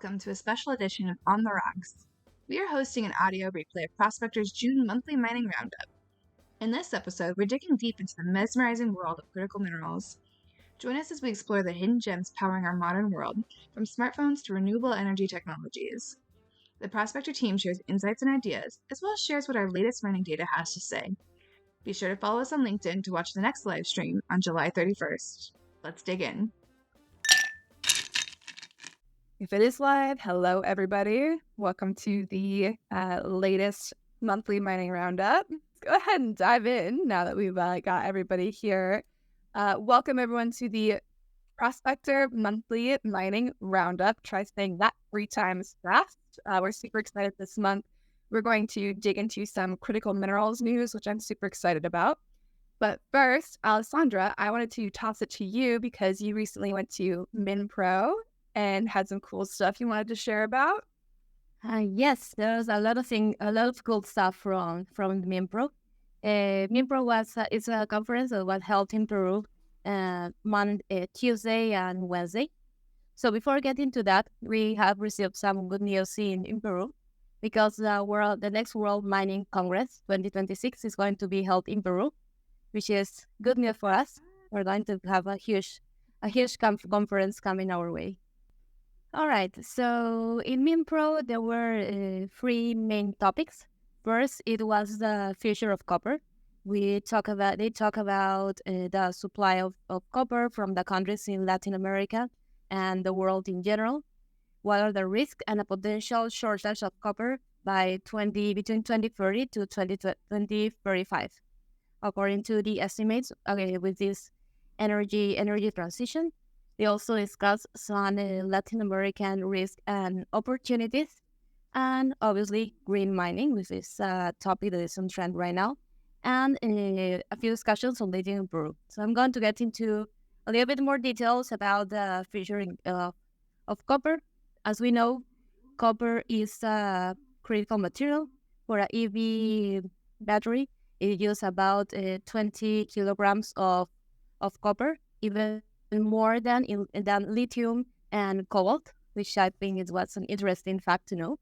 Welcome to a special edition of On the Rocks. We are hosting an audio replay of Prospector's June monthly mining roundup. In this episode, we're digging deep into the mesmerizing world of critical minerals. Join us as we explore the hidden gems powering our modern world, from smartphones to renewable energy technologies. The Prospector team shares insights and ideas, as well as shares what our latest mining data has to say. Be sure to follow us on LinkedIn to watch the next live stream on July 31st. Let's dig in. If it is live, hello everybody. Welcome to the latest monthly mining roundup. Let's go ahead and dive in now that we've got everybody here. Welcome everyone to the Prospector monthly mining roundup. Try saying that 3 times fast. We're super excited this month. We're going to dig into some critical minerals news, which I'm super excited about. But first, Alessandra, I wanted to toss it to you because you recently went to MinPro and had some cool stuff you wanted to share about. Yes, there's a lot of cool stuff from MinPro. MinPro it's a conference that was held in Peru, Tuesday and Wednesday. So before getting to that, we have received some good news in Peru, because the next World Mining Congress 2026 is going to be held in Peru, which is good news for us. We're going to have a huge conference coming our way. All right, so in MinPro, there were 3 main topics. First, it was the future of copper. They talk about the supply of copper from the countries in Latin America and the world in general. What are the risks and a potential shortage of copper between 2030 to 2035? According to the estimates, with this energy transition, they also discuss some Latin American risk and opportunities, and obviously green mining, which is a topic that is on trend right now, and a few discussions on lithium in Peru. So I'm going to get into a little bit more details about the future of copper. As we know, copper is a critical material for an EV battery. It uses about 20 kilograms of copper, even more than lithium and cobalt, which I think is what's an interesting fact to know.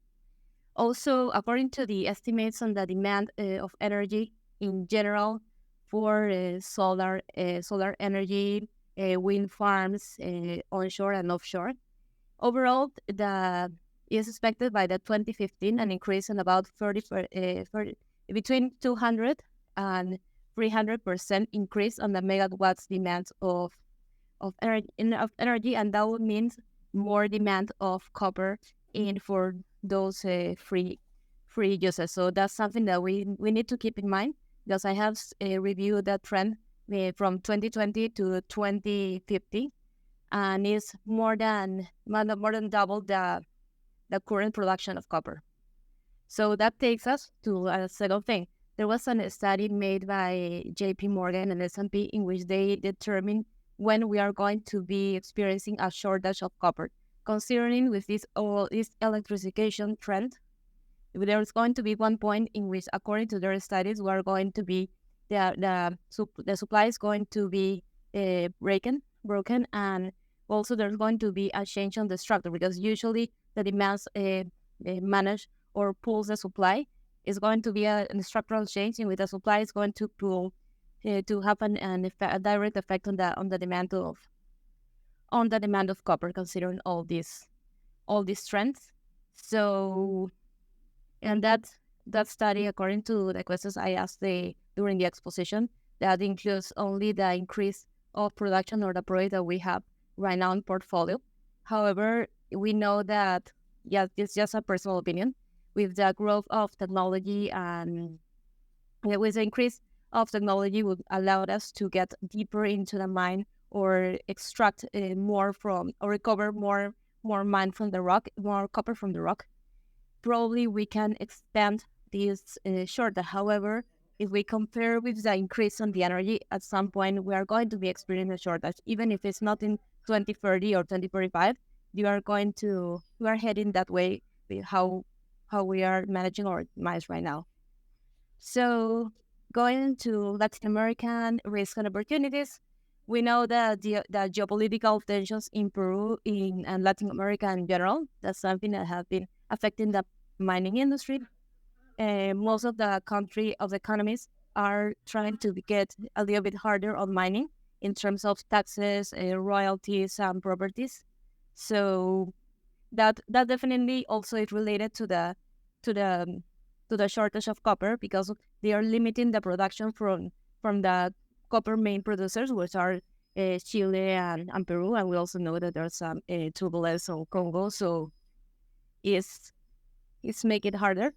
Also, according to the estimates on the demand of energy in general for solar energy, wind farms, onshore and offshore, overall, is expected by the 2015 an increase in about 30 between 200 and 300% increase on the megawatts demand of energy, and that would mean more demand of copper in for those free uses. So that's something that we need to keep in mind, because I have reviewed that trend from 2020 to 2050, and it's more than double the current production of copper. So that takes us to a second thing. There was a study made by JP Morgan and S&P in which they determined when we are going to be experiencing a shortage of copper. Considering with this electrification trend, there's going to be one point in which, according to their studies, we are going to be the supply is going to be broken, and also there's going to be a change on the structure, because usually the demands manage or pulls the supply is going to be a structural change in which the supply is going to pull to have a direct effect on the demand of copper, considering all these trends. So, and that study, according to the questions I asked during the exposition, that includes only the increase of production or the project that we have right now in portfolio. However, we know that, it's just a personal opinion, with the growth of technology and with the increase of technology would allow us to get deeper into the mine or extract more from, or recover more mine from the rock, more copper from the rock. Probably we can expand this shorter. However, if we compare with the increase on the energy, at some point we are going to be experiencing a shortage. Even if it's not in 2030 or 2045, we are heading that way with how we are managing our mines right now. So going to Latin American risk and opportunities, we know that the geopolitical tensions in Peru and Latin America in general. That's something that has been affecting the mining industry. Most of the economies are trying to get a little bit harder on mining in terms of taxes, royalties, and properties. So that definitely also is related to the to the shortage of copper, because they are limiting the production from the copper main producers, which are Chile and Peru, and we also know that there's some turbulence on Congo, so it's it's make it harder.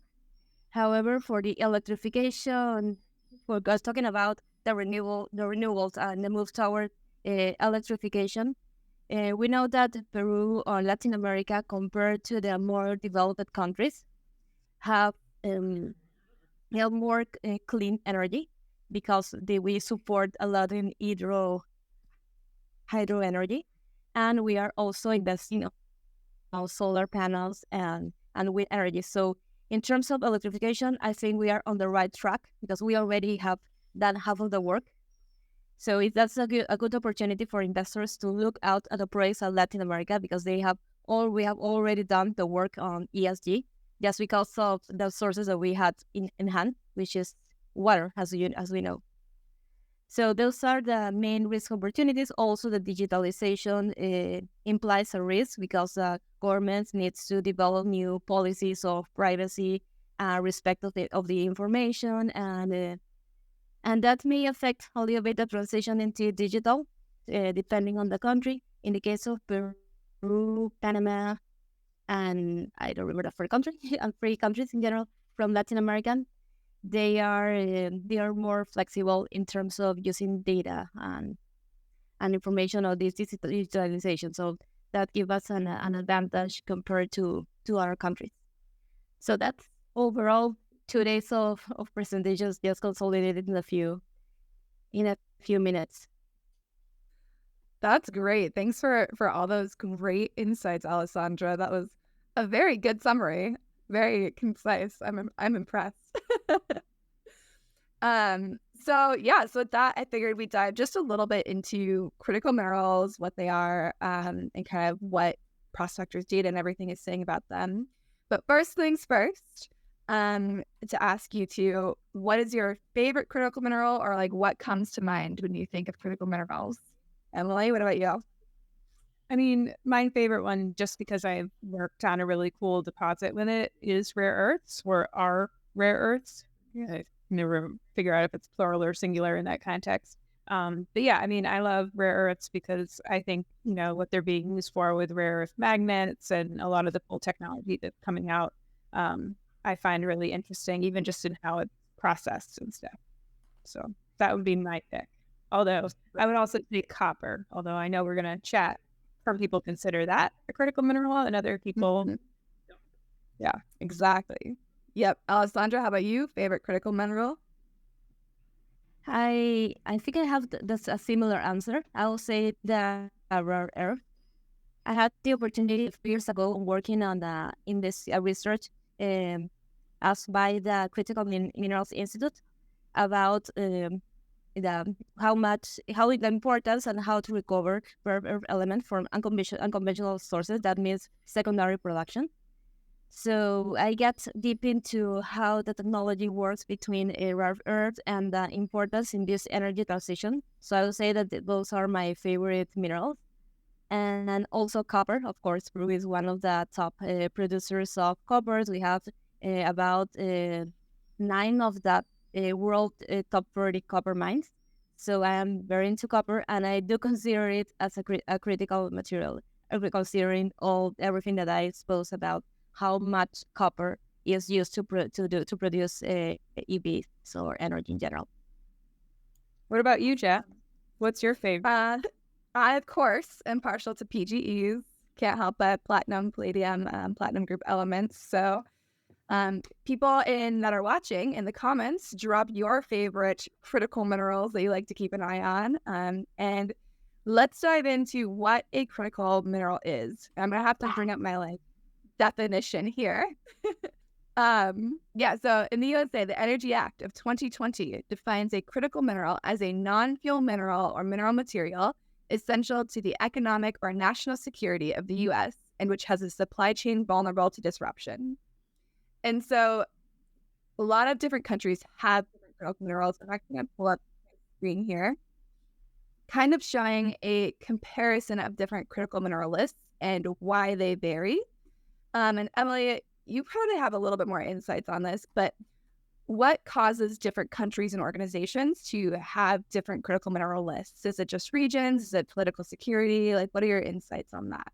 However, for the electrification, for us talking about the renewables and the move toward electrification, we know that Peru or Latin America, compared to the more developed countries, have more clean energy, because we support a lot in hydro energy, and we are also investing on solar panels and wind energy. So in terms of electrification, I think we are on the right track, because we already have done half of the work. So that's a good opportunity for investors to look out at the projects in Latin America, because we have already done the work on ESG, just because of the sources that we had in hand, which is water, as we know. So those are the main risk opportunities. Also, the digitalization implies a risk, because governments needs to develop new policies of privacy, respect of the information, and that may affect a little bit the transition into digital, depending on the country. In the case of Peru, Panama, and I don't remember the third country, and three countries in general from Latin America, they are more flexible in terms of using data and information of this digitalization. So that gives us an advantage compared to other countries. So that's overall 2 days of presentations, just consolidated in a few minutes. That's great. Thanks for all those great insights, Alessandra. That was a very good summary. Very concise. I'm impressed. So with that, I figured we'd dive just a little bit into critical minerals, what they are, and kind of what prospectors' data and everything is saying about them. But first things first, to ask you two, what is your favorite critical mineral, or like what comes to mind when you think of critical minerals? Emily, what about you? I mean, my favorite one, just because I've worked on a really cool deposit with it, is rare earths, or are rare earths. Yeah. I never figure out if it's plural or singular in that context. But yeah, I mean, I love rare earths because I think, what they're being used for with rare earth magnets and a lot of the cool technology that's coming out, I find really interesting, even just in how it's processed and stuff. So that would be my pick. Although I would also say copper, although I know we're going to chat. Some people consider that a critical mineral, and other people, Yeah, exactly. Yep. Alessandra, how about you? Favorite critical mineral? I think I have that's a similar answer. I will say the rare earth. I had the opportunity a few years ago working on in this research asked by the Critical Minerals Institute about the importance and how to recover rare earth element from unconventional sources. That means secondary production. So I get deep into how the technology works between a rare earth and the importance in this energy transition. So I would say that those are my favorite minerals. And also copper. Of course, Peru is one of the top producers of coppers. We have about 9 of the world top 30 copper mines. So I am very into copper, and I do consider it as a critical material, considering everything that I suppose about how much copper is used to produce EVs or energy in general. What about you, Jeff? What's your favorite? I, of course, am partial to PGEs. Can't help but platinum, palladium, platinum group elements. So people that are watching in the comments, drop your favorite critical minerals that you like to keep an eye on. And let's dive into what a critical mineral is. I'm going to have to bring up my definition here. So in the USA, the Energy Act of 2020 defines a critical mineral as a non-fuel mineral or mineral material essential to the economic or national security of the U.S. and which has a supply chain vulnerable to disruption. And so a lot of different countries have different critical minerals. I'm actually going to pull up the screen here, kind of showing a comparison of different critical mineral lists and why they vary. And Emily, you probably have a little bit more insights on this, but what causes different countries and organizations to have different critical mineral lists? Is it just regions? Is it political security? Like, what are your insights on that?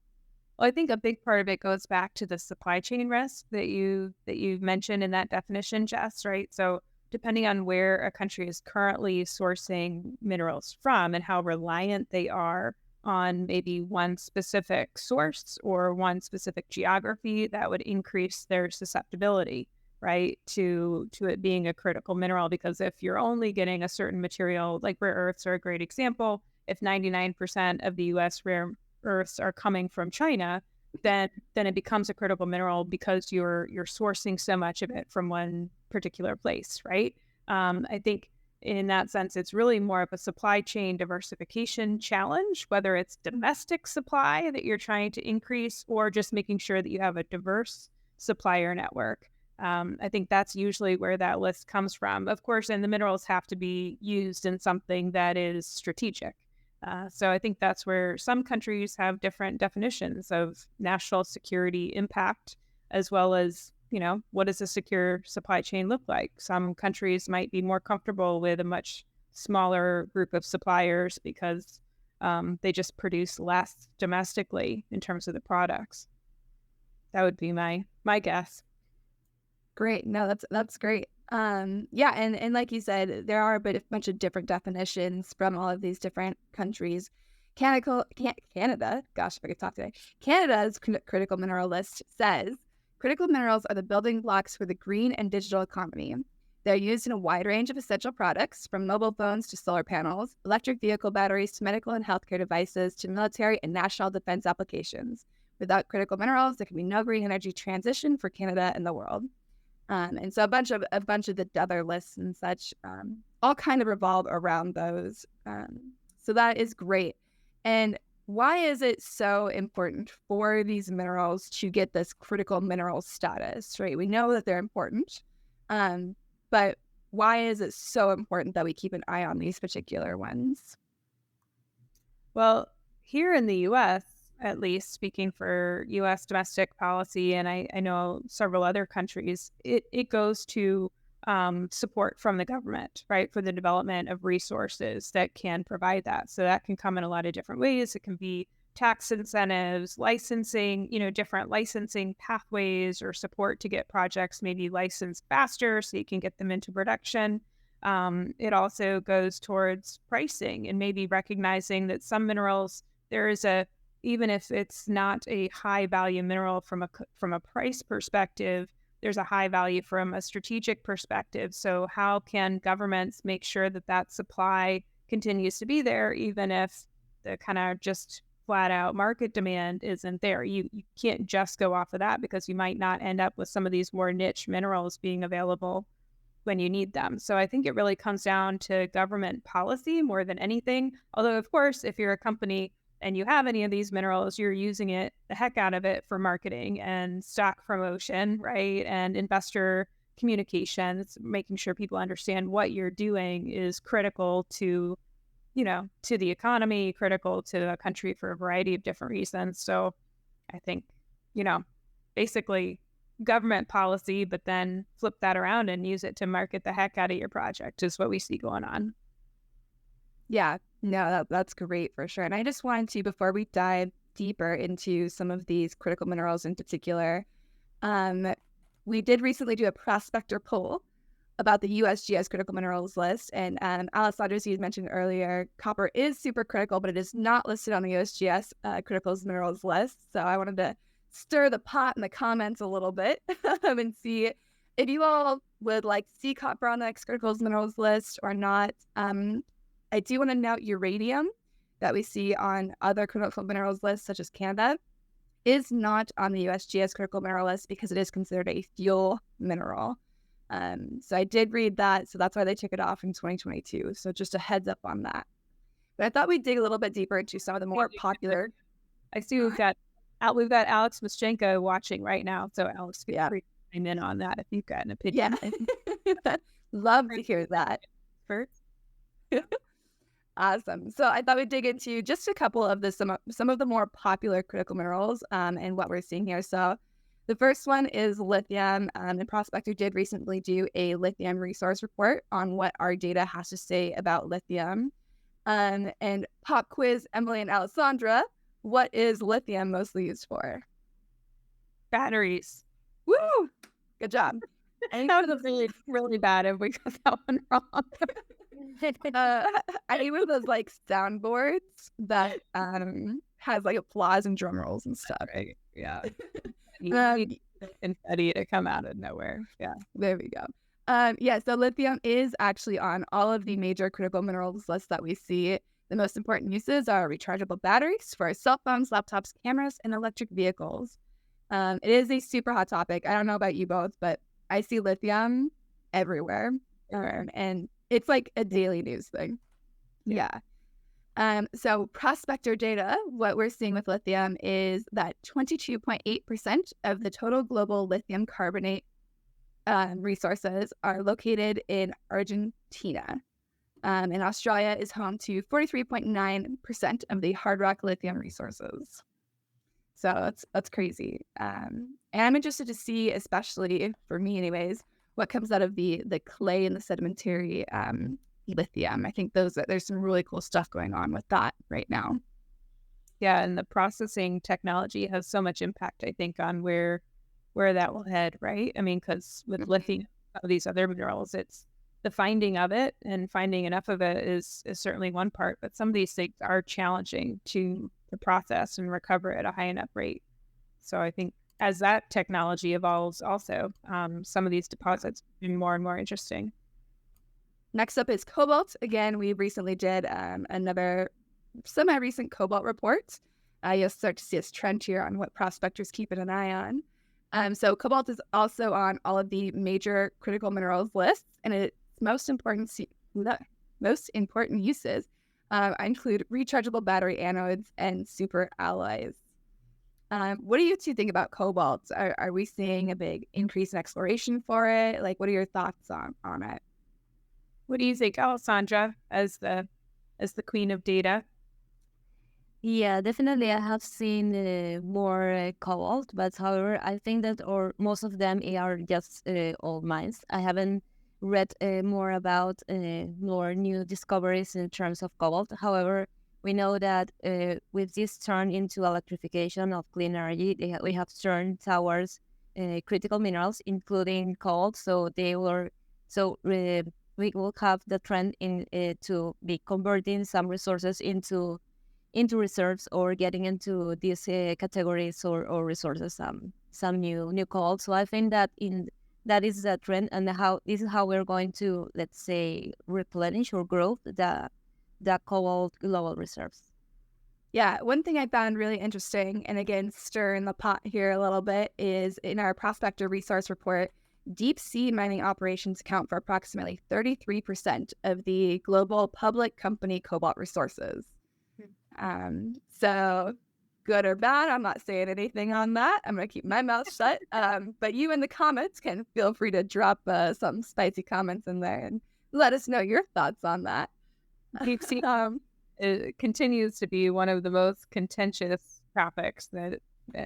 Well, I think a big part of it goes back to the supply chain risk that you mentioned in that definition, Jess, right? So depending on where a country is currently sourcing minerals from and how reliant they are on maybe one specific source or one specific geography, that would increase their susceptibility, right, to it being a critical mineral. Because if you're only getting a certain material, like rare earths are a great example, if 99% of the U.S. rare earths are coming from China, then it becomes a critical mineral because you're sourcing so much of it from one particular place, right? I think in that sense, it's really more of a supply chain diversification challenge, whether it's domestic supply that you're trying to increase or just making sure that you have a diverse supplier network. I think that's usually where that list comes from. Of course, and the minerals have to be used in something that is strategic. So I think that's where some countries have different definitions of national security impact, as well as, what does a secure supply chain look like? Some countries might be more comfortable with a much smaller group of suppliers because they just produce less domestically in terms of the products. That would be my guess. Great. No, that's great. And like you said, there are a bunch of different definitions from all of these different countries. Canada, gosh, if I could talk today. Canada's critical mineral list says critical minerals are the building blocks for the green and digital economy. They're used in a wide range of essential products, from mobile phones to solar panels, electric vehicle batteries to medical and healthcare devices to military and national defense applications. Without critical minerals, there can be no green energy transition for Canada and the world. And so a bunch of the other lists and such all kind of revolve around those. So that is great. And why is it so important for these minerals to get this critical mineral status, right? We know that they're important, but why is it so important that we keep an eye on these particular ones? Well, here in the U.S., at least speaking for U.S. domestic policy, and I know several other countries, it goes to support from the government, right, for the development of resources that can provide that. So that can come in a lot of different ways. It can be tax incentives, licensing, different licensing pathways or support to get projects maybe licensed faster so you can get them into production. It also goes towards pricing and maybe recognizing that some minerals, even if it's not a high value mineral from a price perspective, there's a high value from a strategic perspective. So how can governments make sure that supply continues to be there, even if the kind of just flat out market demand isn't there? You can't just go off of that, because you might not end up with some of these more niche minerals being available when you need them. So I think it really comes down to government policy more than anything. Although, of course, if you're a company and you have any of these minerals, you're using the heck out of it for marketing and stock promotion, right? And investor communications, making sure people understand what you're doing is critical to the economy, critical to the country for a variety of different reasons. So I think, basically government policy, but then flip that around and use it to market the heck out of your project is what we see going on. Yeah, no, that's great for sure. And I just wanted to, before we dive deeper into some of these critical minerals in particular, we did recently do a prospector poll about the USGS critical minerals list. And Alessandra, as you mentioned earlier, copper is super critical, but it is not listed on the USGS critical minerals list. So I wanted to stir the pot in the comments a little bit and see if you all would like to see copper on the next critical minerals list or not. I do want to note uranium that we see on other critical minerals lists, such as Canada, is not on the USGS critical mineral list because it is considered a fuel mineral. So I did read that, so that's why they took it off in 2022. So just a heads up on that. But I thought we'd dig a little bit deeper into some of the more popular. I see we've got Alex Moschenko watching right now. So Alex, feel free to chime in on that if you've got an opinion. Yeah, love to hear that. First. Awesome. So I thought we'd dig into just a couple of some of the more popular critical minerals and what we're seeing here. So the first one is lithium. And Prospector did recently do a lithium resource report on what our data has to say about lithium. And pop quiz, Emily and Alessandra, what is lithium mostly used for? Batteries. Woo! Good job. That was really bad if we got that one wrong. I even those like soundboards that has like applause and drum rolls and stuff. Right. Yeah. You need confetti to come out of nowhere. Yeah. There we go. So lithium is actually on all of the major critical minerals lists that we see. The most important uses are rechargeable batteries for cell phones, laptops, cameras, and electric vehicles. It is a super hot topic. I don't know about you both, but I see lithium everywhere. And it's like a daily news thing. Yeah. So Prospector data, what we're seeing with lithium is that 22.8% of the total global lithium carbonate resources are located in Argentina. And Australia is home to 43.9% of the hard rock lithium resources. So that's crazy. And I'm interested to see, especially for me anyways, what comes out of the clay and the sedimentary lithium. I think there's some really cool stuff going on with that right now. Yeah, and the processing technology has so much impact, I think, on where that will head, right? I mean, because with lithium, some of these other minerals, it's the finding of it, and finding enough of it is certainly one part, but some of these things are challenging to process and recover at a high enough rate. So I think as that technology evolves also, some of these deposits are more and more interesting. Next up is cobalt. Again, we recently did another semi-recent cobalt report. You'll start to see a trend here on what prospectors keep an eye on. So cobalt is also on all of the major critical minerals lists, and its most important uses include rechargeable battery anodes and super alloys. What do you two think about cobalt? Are we seeing a big increase in exploration for it? Like, what are your thoughts on it? What do you think, Alessandra, as the queen of data? Yeah, definitely. I have seen more cobalt, but however, I think that most of them are just old mines. I haven't read more about more new discoveries in terms of cobalt. However, we know that with this turn into electrification of clean energy, we have turned towards critical minerals, including cobalt. So we will have the trend in to be converting some resources into reserves, or getting into these categories or resources, some new cobalt. So I think that that is the trend, and this is how we're going to, let's say, replenish or grow the cobalt global reserves. Yeah, one thing I found really interesting, and again, stirring the pot here a little bit, is in our Prospector resource report, deep sea mining operations account for approximately 33% of the global public company cobalt resources. So good or bad, I'm not saying anything on that. I'm going to keep my mouth shut. But you in the comments can feel free to drop some spicy comments in there and let us know your thoughts on that. Deep sea it continues to be one of the most contentious topics that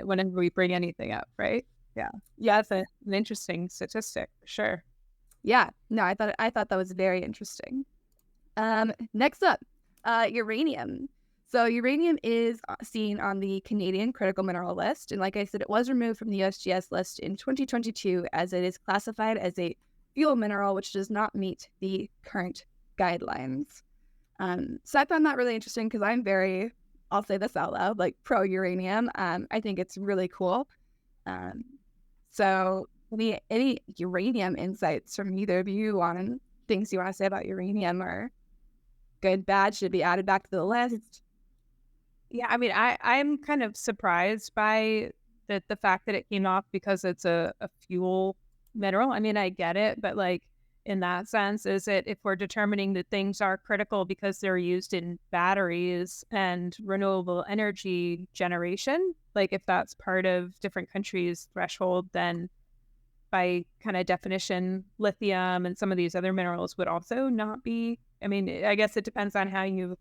whenever we bring anything up, right? Yeah, it's an interesting statistic, sure. Yeah, no, I thought that was very interesting. Next up, uranium. So uranium is seen on the Canadian critical mineral list, and like I said, it was removed from the USGS list in 2022 as it is classified as a fuel mineral, which does not meet the current guidelines. So I found that really interesting because I'm very, I'll say this out loud, like pro uranium. I think it's really cool. So any uranium insights from either of you on things you want to say about uranium, or good, bad, should be added back to the list? Yeah, I mean, I'm kind of surprised by the fact that it came off because it's a fuel mineral. I mean, I get it, but like in that sense, is it if we're determining that things are critical because they're used in batteries and renewable energy generation, like if that's part of different countries' threshold, then by kind of definition, lithium and some of these other minerals would also not be. I mean, I guess it depends on how you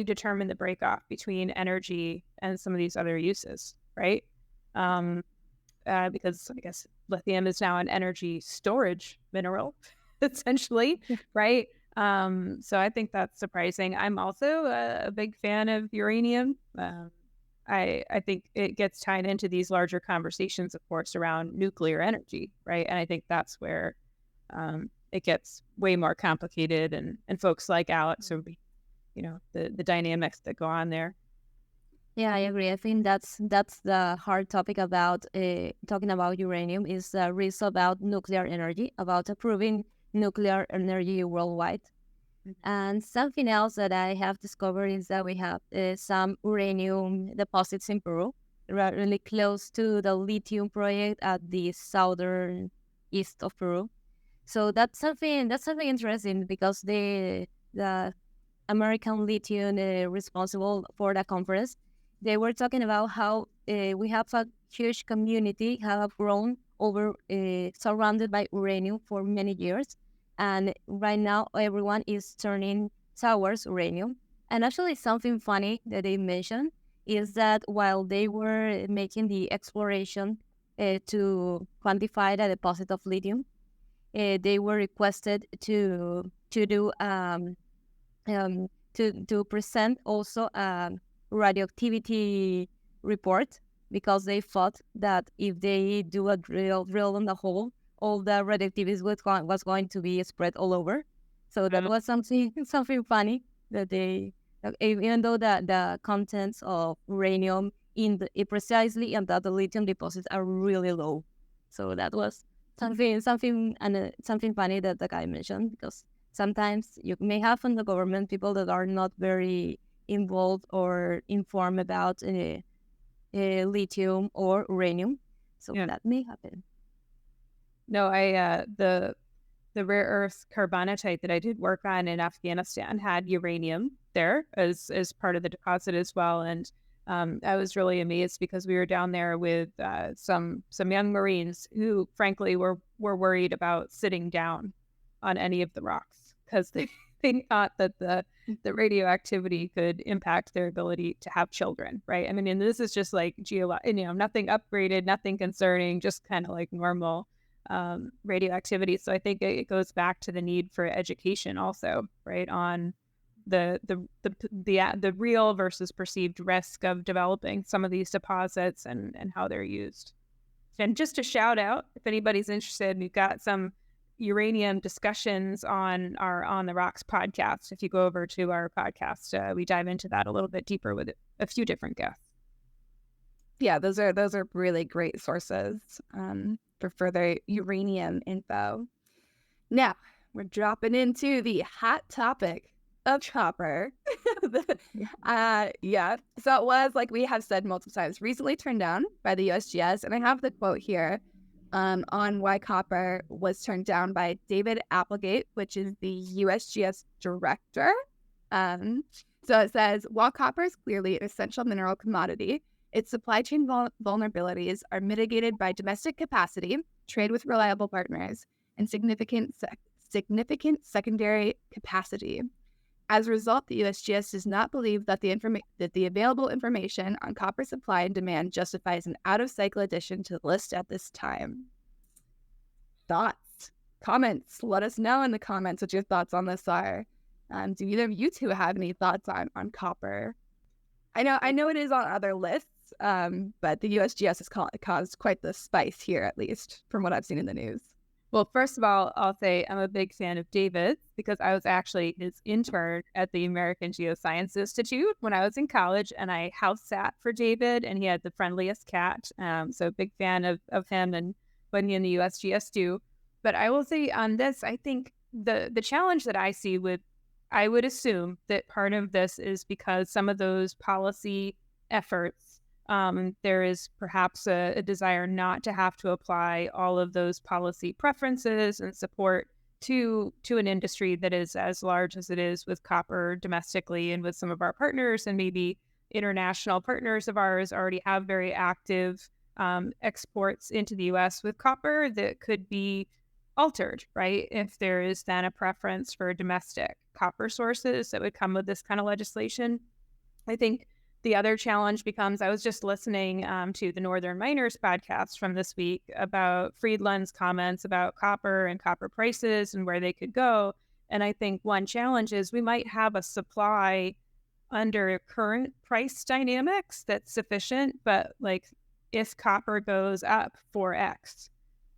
determine the breakoff between energy and some of these other uses, right? Um, because I guess lithium is now an energy storage mineral, essentially, right? So I think that's surprising. I'm also a big fan of uranium. I think it gets tied into these larger conversations, of course, around nuclear energy, right? And I think that's where it gets way more complicated, and folks like Alex, or the dynamics that go on there. Yeah, I agree. I think that's the hard topic about talking about uranium is the risk about nuclear energy, about approving nuclear energy worldwide. And something else that I have discovered is that we have some uranium deposits in Peru, really close to the lithium project at the southern east of Peru. So that's something interesting because the American Lithium responsible for the conference, they were talking about how we have a huge community have grown over surrounded by uranium for many years, and right now everyone is turning towards uranium. And actually, something funny that they mentioned is that while they were making the exploration to quantify the deposit of lithium, they were requested to do to present also a radioactivity report because they thought that if they do a drill on the hole, all the radioactivity was going to be spread all over. So that was something funny that they even though the contents of uranium precisely in the lithium deposits are really low. So that was something funny that the guy mentioned because sometimes you may have from the government people that are not very involved or informed about lithium or uranium. So Yeah. that may happen. No, the rare earth carbonatite that I did work on in Afghanistan had uranium there as part of the deposit as well. And I was really amazed because we were down there with some young Marines who, frankly, were worried about sitting down on any of the rocks because they thought that the radioactivity could impact their ability to have children, right? I mean, and this is just like nothing upgraded, nothing concerning, just kind of like normal radioactivity. So I think it goes back to the need for education also, right, on the real versus perceived risk of developing some of these deposits and how they're used. And just a shout out, if anybody's interested, we've got some uranium discussions on our On the Rocks podcast. If you go over to our podcast, we dive into that a little bit deeper with a few different guests. Yeah, those are really great sources for further uranium info. Now we're dropping into the hot topic of copper. Yeah. So it was, like we have said multiple times, recently turned down by the USGS, and I have the quote here on why copper was turned down by David Applegate, which is the USGS director. So it says, while copper is clearly an essential mineral commodity, its supply chain vulnerabilities are mitigated by domestic capacity, trade with reliable partners, and significant secondary capacity. As a result, the USGS does not believe that the available information on copper supply and demand justifies an out-of-cycle addition to the list at this time. Thoughts? Comments? Let us know in the comments what your thoughts on this are. Do either of you two have any thoughts on copper? I know it is on other lists, but the USGS has caused quite the spice here, at least from what I've seen in the news. Well, first of all, I'll say I'm a big fan of David because I was actually his intern at the American Geoscience Institute when I was in college, and I house sat for David, and he had the friendliest cat. So big fan of him and what he and the USGS do. But I will say on this, I think the challenge that I see I would assume that part of this is because some of those policy efforts. There is perhaps a desire not to have to apply all of those policy preferences and support to an industry that is as large as it is with copper domestically, and with some of our partners and maybe international partners of ours already have very active exports into the U.S. with copper that could be altered, right? If there is then a preference for domestic copper sources that would come with this kind of legislation. I think the other challenge becomes, I was just listening to the Northern Miners podcast from this week about Friedland's comments about copper and copper prices and where they could go. And I think one challenge is we might have a supply under current price dynamics that's sufficient, but like if copper goes up 4x,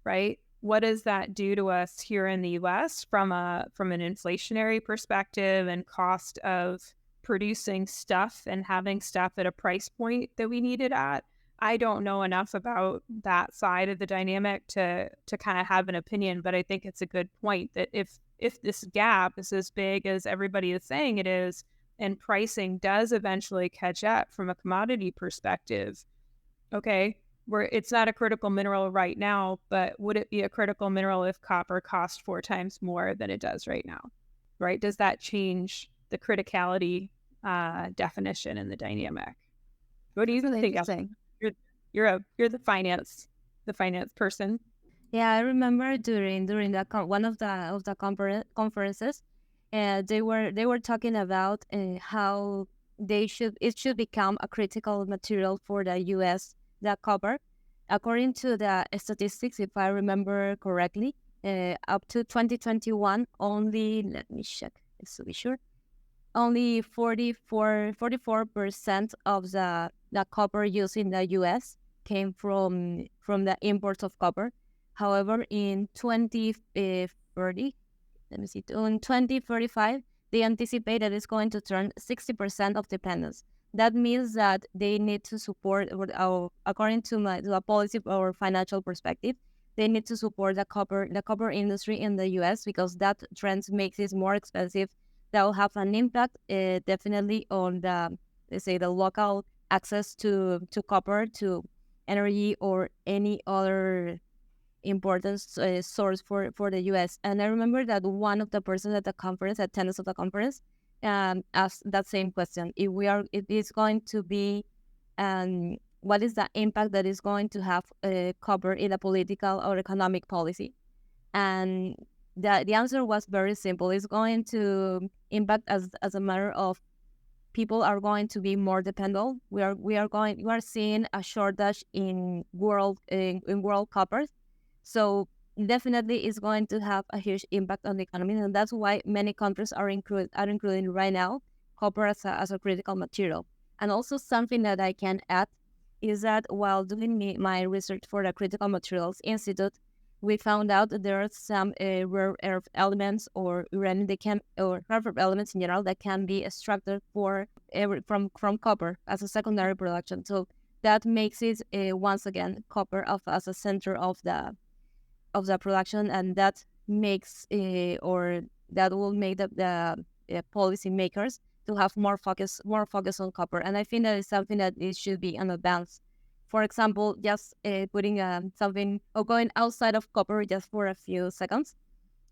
right? What does that do to us here in the US from an inflationary perspective and cost of producing stuff and having stuff at a price point that we need it at? I don't know enough about that side of the dynamic to kind of have an opinion, but I think it's a good point that if this gap is as big as everybody is saying it is, and pricing does eventually catch up from a commodity perspective, okay, it's not a critical mineral right now, but would it be a critical mineral if copper cost 4 times more than it does right now, right? Does that change the criticality definition and the dynamic? What do you think? You're the finance person. Yeah, I remember during that one of the conferences, they were talking about how it should become a critical material for the U.S. the copper. According to the statistics, if I remember correctly, up to 2021, only, let me check just to be sure, only 44% of the copper used in the U.S. came from the imports of copper. However, in 2030, let me see, in 2035, they anticipate that it's going to turn 60% of dependence. That means that they need to support, according to the policy or financial perspective, they need to support the copper industry in the U.S. because that trend makes it more expensive. That will have an impact definitely on the local access to copper, to energy, or any other important source for the U.S. And I remember that one of the persons at the conference, attendance of the conference, asked that same question: if it's going to be, what is the impact that is going to have copper in a political or economic policy? And the answer was very simple. It's going to impact as a matter of people are going to be more dependent. We are seeing a shortage in world copper, so definitely it's going to have a huge impact on the economy, and that's why many countries are including right now copper as a critical material. And also something that I can add is that while doing my research for the Critical Materials Institute, we found out that there are some rare earth elements or uranium or rare earth elements in general that can be extracted from copper as a secondary production. So that makes it once again copper as a center of the production, and that makes or that will make the policy makers to have more focus on copper. And I think that is something that it should be an advance. For example, just putting something or going outside of copper just for a few seconds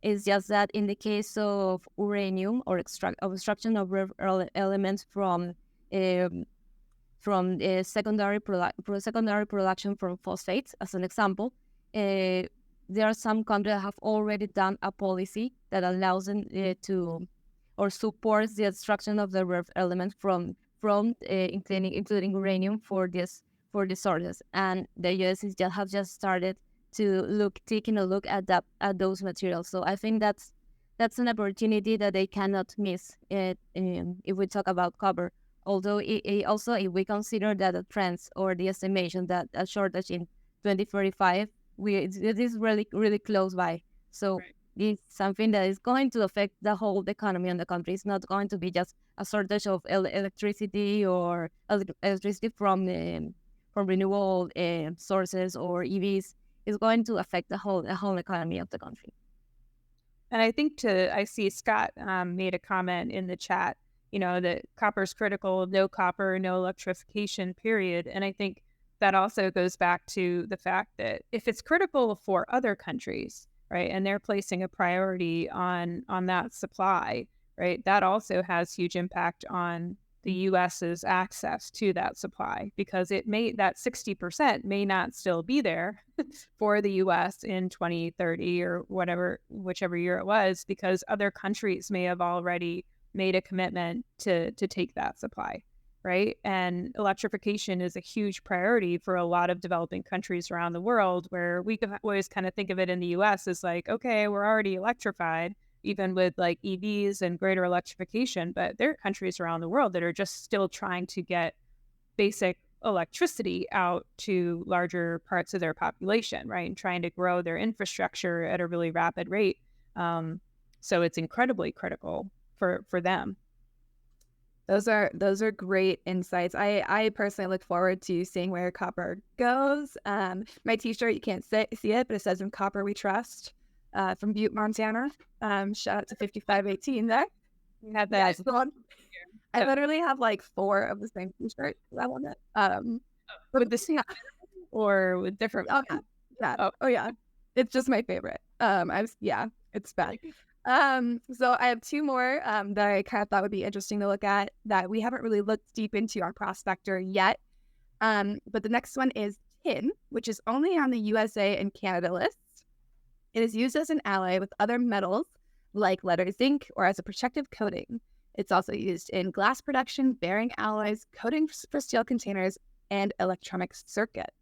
is just that in the case of uranium or extraction of rare elements from secondary production from phosphates, as an example, there are some countries that have already done a policy that allows them to or supports the extraction of the rare elements from including uranium for these sources. And the U.S. have just started to taking a look at those materials. So I think that's an opportunity that they cannot miss if we talk about copper. Although also if we consider that the trends or the estimation that a shortage in 2045, it is really, really close by. So right. It's something that is going to affect the whole economy in the country. It's not going to be just a shortage of electricity or electricity from renewable sources or EVs. It's going to affect the whole economy of the country. And I think I see Scott made a comment in the chat that copper is critical, no copper, no electrification, period. And I think that also goes back to the fact that if it's critical for other countries, right, and they're placing a priority on that supply, right, that also has huge impact on the US's access to that supply, because that 60% may not still be there for the US in 2030 or whichever year it was, because other countries may have already made a commitment to take that supply, right? And electrification is a huge priority for a lot of developing countries around the world, where we can always kind of think of it in the US as like, okay, we're already electrified, even with like EVs and greater electrification, but there are countries around the world that are just still trying to get basic electricity out to larger parts of their population, right? And trying to grow their infrastructure at a really rapid rate. So it's incredibly critical for them. Those are great insights. I personally look forward to seeing where copper goes. My T-shirt, you can't see it, but it says "In Copper We Trust," from Butte, Montana. Shout out to 5518 there. We had that. I literally have like 4 of the same T-shirts. I want it. With the same or with different. Oh yeah. Oh yeah. It's just my favorite. It's bad. So I have 2 more that I kind of thought would be interesting to look at that we haven't really looked deep into on Prospector yet. But the next one is tin, which is only on the USA and Canada lists. It is used as an alloy with other metals like lead or zinc, or as a protective coating. It's also used in glass production, bearing alloys, coatings for steel containers, and electronic circuits.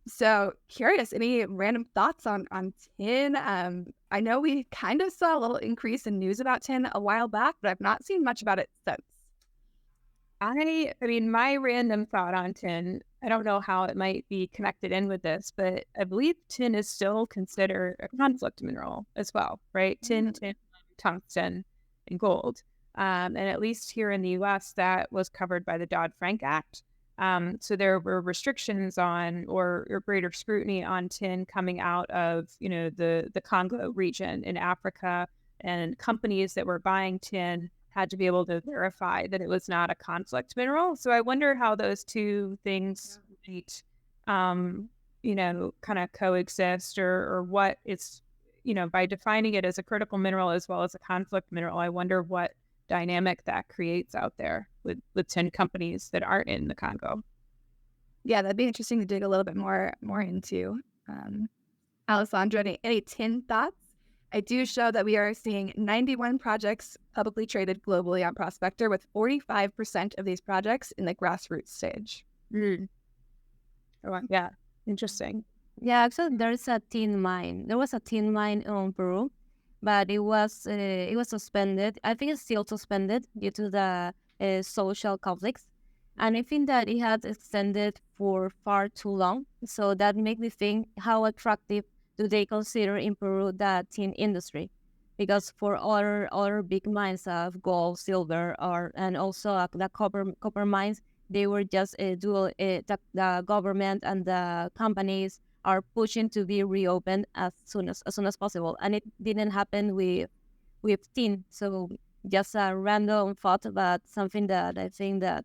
So curious, any random thoughts on tin? I know we kind of saw a little increase in news about tin a while back, but I've not seen much about it since. I mean, my random thought on tin, I don't know how it might be connected in with this, but I believe tin is still considered a conflict mineral as well, right? Tin, tungsten, and gold. And at least here in the US, that was covered by the Dodd-Frank Act. So there were restrictions on or greater scrutiny on tin coming out of, the Congo region in Africa, and companies that were buying tin had to be able to verify that it was not a conflict mineral. So I wonder how those two things might, kind of coexist, or what it's, by defining it as a critical mineral as well as a conflict mineral. I wonder what dynamic that creates out there with tin companies that aren't in the Congo. Yeah, that'd be interesting to dig a little bit more into. Alessandra, any tin thoughts? I do show that we are seeing 91 projects publicly traded globally on Prospector, with 45% of these projects in the grassroots stage. Oh, yeah, interesting. Yeah, actually, there's a tin mine. There was a tin mine in Peru, but it was suspended. I think it's still suspended due to the social conflicts, and I think that it has extended for far too long. So that makes me think, how attractive do they consider in Peru the tin industry? Because for other big mines of gold, silver, and also the copper mines, they were just the government and the companies are pushing to be reopened as soon as possible, and it didn't happen with tin. So just a random thought, but something that I think that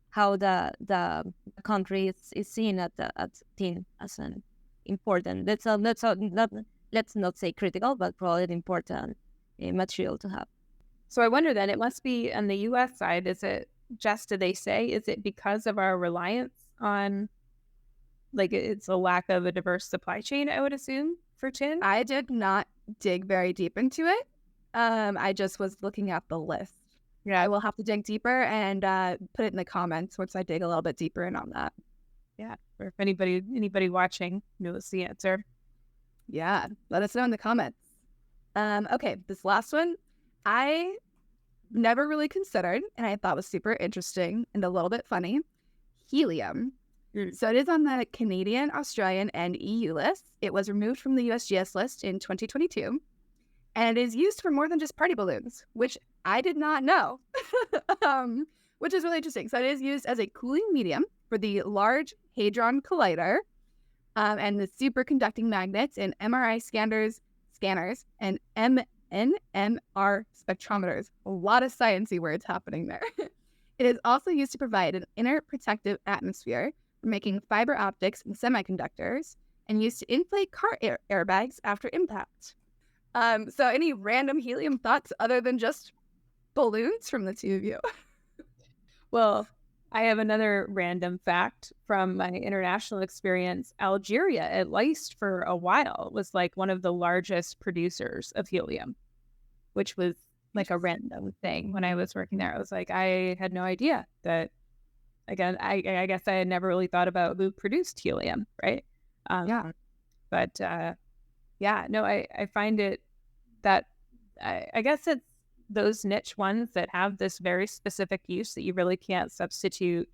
how the country is seen at tin as an important. Let's not say critical, but probably an important material to have. So I wonder then, it must be on the U.S. side. Is it just, do they say, is it because of our reliance on, like, it's a lack of a diverse supply chain, I would assume, for tin? I did not dig very deep into it. I just was looking at the list. Yeah, I will have to dig deeper and put it in the comments once I dig a little bit deeper in on that. Yeah, or if anybody watching knows the answer. Yeah, let us know in the comments. Okay, this last one, I never really considered, and I thought was super interesting and a little bit funny. Helium. So it is on the Canadian, Australian, and EU lists. It was removed from the USGS list in 2022, and it is used for more than just party balloons, which I did not know, which is really interesting. So it is used as a cooling medium for the Large Hadron Collider, and the superconducting magnets in MRI scanners and NMR spectrometers. A lot of sciencey words happening there. It is also used to provide an inner protective atmosphere for making fiber optics and semiconductors, and used to inflate car airbags after impact. So any random helium thoughts other than just balloons from the two of you? Well, I have another random fact from my international experience. Algeria, at least for a while, was like one of the largest producers of helium, which was like a random thing when I was working there. I was like, I had no idea that. Again, I guess I had never really thought about who produced helium, right? Yeah. But yeah, no, I find it that I guess it's those niche ones that have this very specific use that you really can't substitute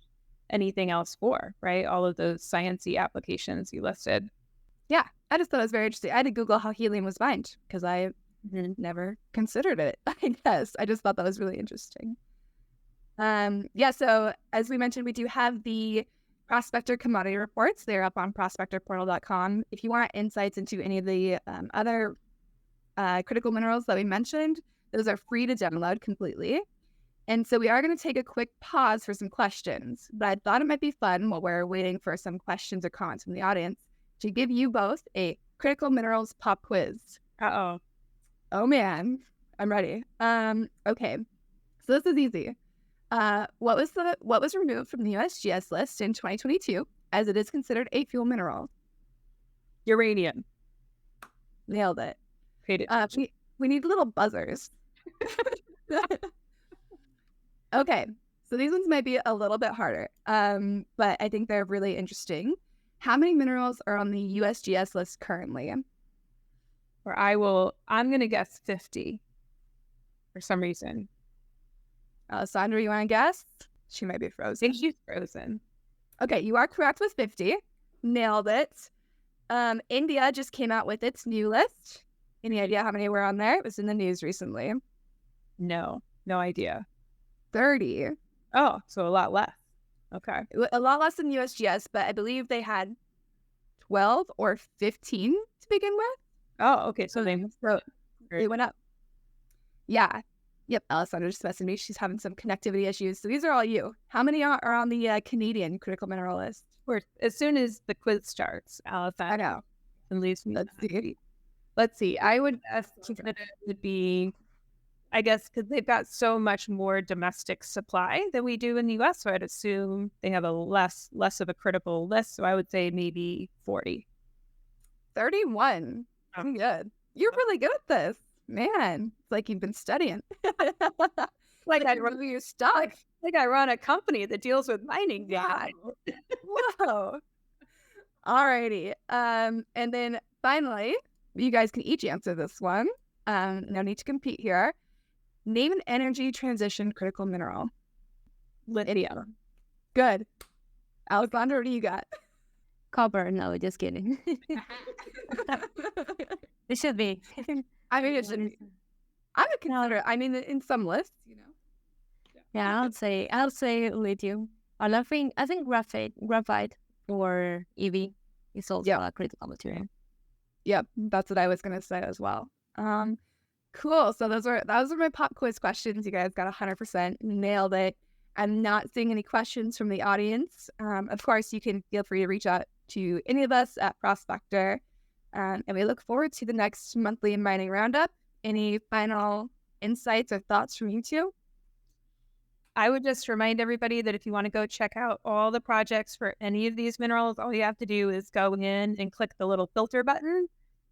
anything else for, right? All of those sciencey applications you listed. Yeah, I just thought it was very interesting. I had to Google how helium was mined because I never considered it, I guess. I just thought that was really interesting. Yeah, so as we mentioned, we do have the prospector commodity reports. They're up on prospectorportal.com. If you want insights into any of the other critical minerals that we mentioned, those are free to download completely. And so we are going to take a quick pause for some questions, but I thought it might be fun while we're waiting for some questions or comments from the audience to give you both a critical minerals pop quiz. Uh-oh. Oh man, I'm ready. Okay, so this is easy. What was removed from the USGS list in 2022 as it is considered a fuel mineral? Uranium. Nailed it. Paid it. We need little buzzers. Okay, so these ones might be a little bit harder, but I think they're really interesting. How many minerals are on the USGS list currently? I'm going to guess 50 for some reason. Sandra, you want to guess? She might be I frozen. think she's frozen. Okay, you are correct with 50. Nailed it. India just came out with its new list. Any idea how many were on there? It was in the news recently. No idea. 30. Oh, so a lot less. Okay. A lot less than USGS, but I believe they had 12 or 15 to begin with. Oh, okay. So they went up. Yeah. Yep. Alessandra just messaged me. She's having some connectivity issues. So these are all you. How many are on the Canadian critical mineral list? As soon as the quiz starts, Alessandra. I know. And leaves me. Let's see. I would estimate that it would be, I guess, because they've got so much more domestic supply than we do in the U.S. So I'd assume they have a less of a critical list. So I would say maybe 40. 31. Oh. Good. You're really good at this. Man, it's like you've been studying. like I run your stuff. Like I run a company that deals with mining. Yeah. Whoa. Alrighty. And then finally, you guys can each answer this one. No need to compete here. Name an energy transition critical mineral. Lithium. Good. Alexandra, what do you got? Copper. No, just kidding. It should be. I mean, it shouldn't. I would consider it. I mean, in some lists, you know. Yeah, I'll say lithium. And I think graphite or EV is also a critical material. Yep, that's what I was gonna say as well. Cool. So those were my pop quiz questions. You guys got 100% nailed it. I'm not seeing any questions from the audience. Of course, you can feel free to reach out to any of us at Prospector. And we look forward to the next monthly mining roundup. Any final insights or thoughts from you two? I would just remind everybody that if you want to go check out all the projects for any of these minerals, all you have to do is go in and click the little filter button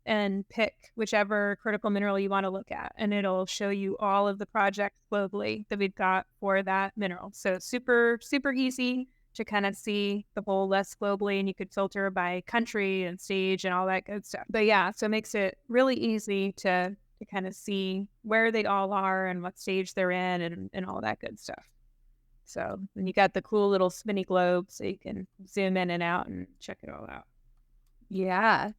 and pick whichever critical mineral you want to look at. And it'll show you all of the projects globally that we've got for that mineral. So super, super easy to kind of see the whole list globally, and you could filter by country and stage and all that good stuff. But yeah, so it makes it really easy to kind of see where they all are and what stage they're in and all that good stuff. So and you got the cool little spinny globe so you can zoom in and out and check it all out. Yeah.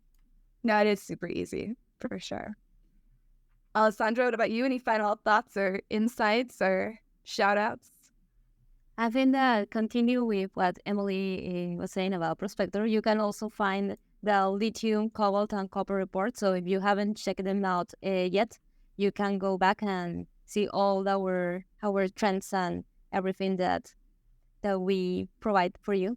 No, it is super easy for sure. Alessandra, what about you? Any final thoughts or insights or shout outs? I think that continue with what Emily was saying about Prospector. You can also find the lithium, cobalt, and copper report. So if you haven't checked them out yet, you can go back and see all our trends and everything that we provide for you.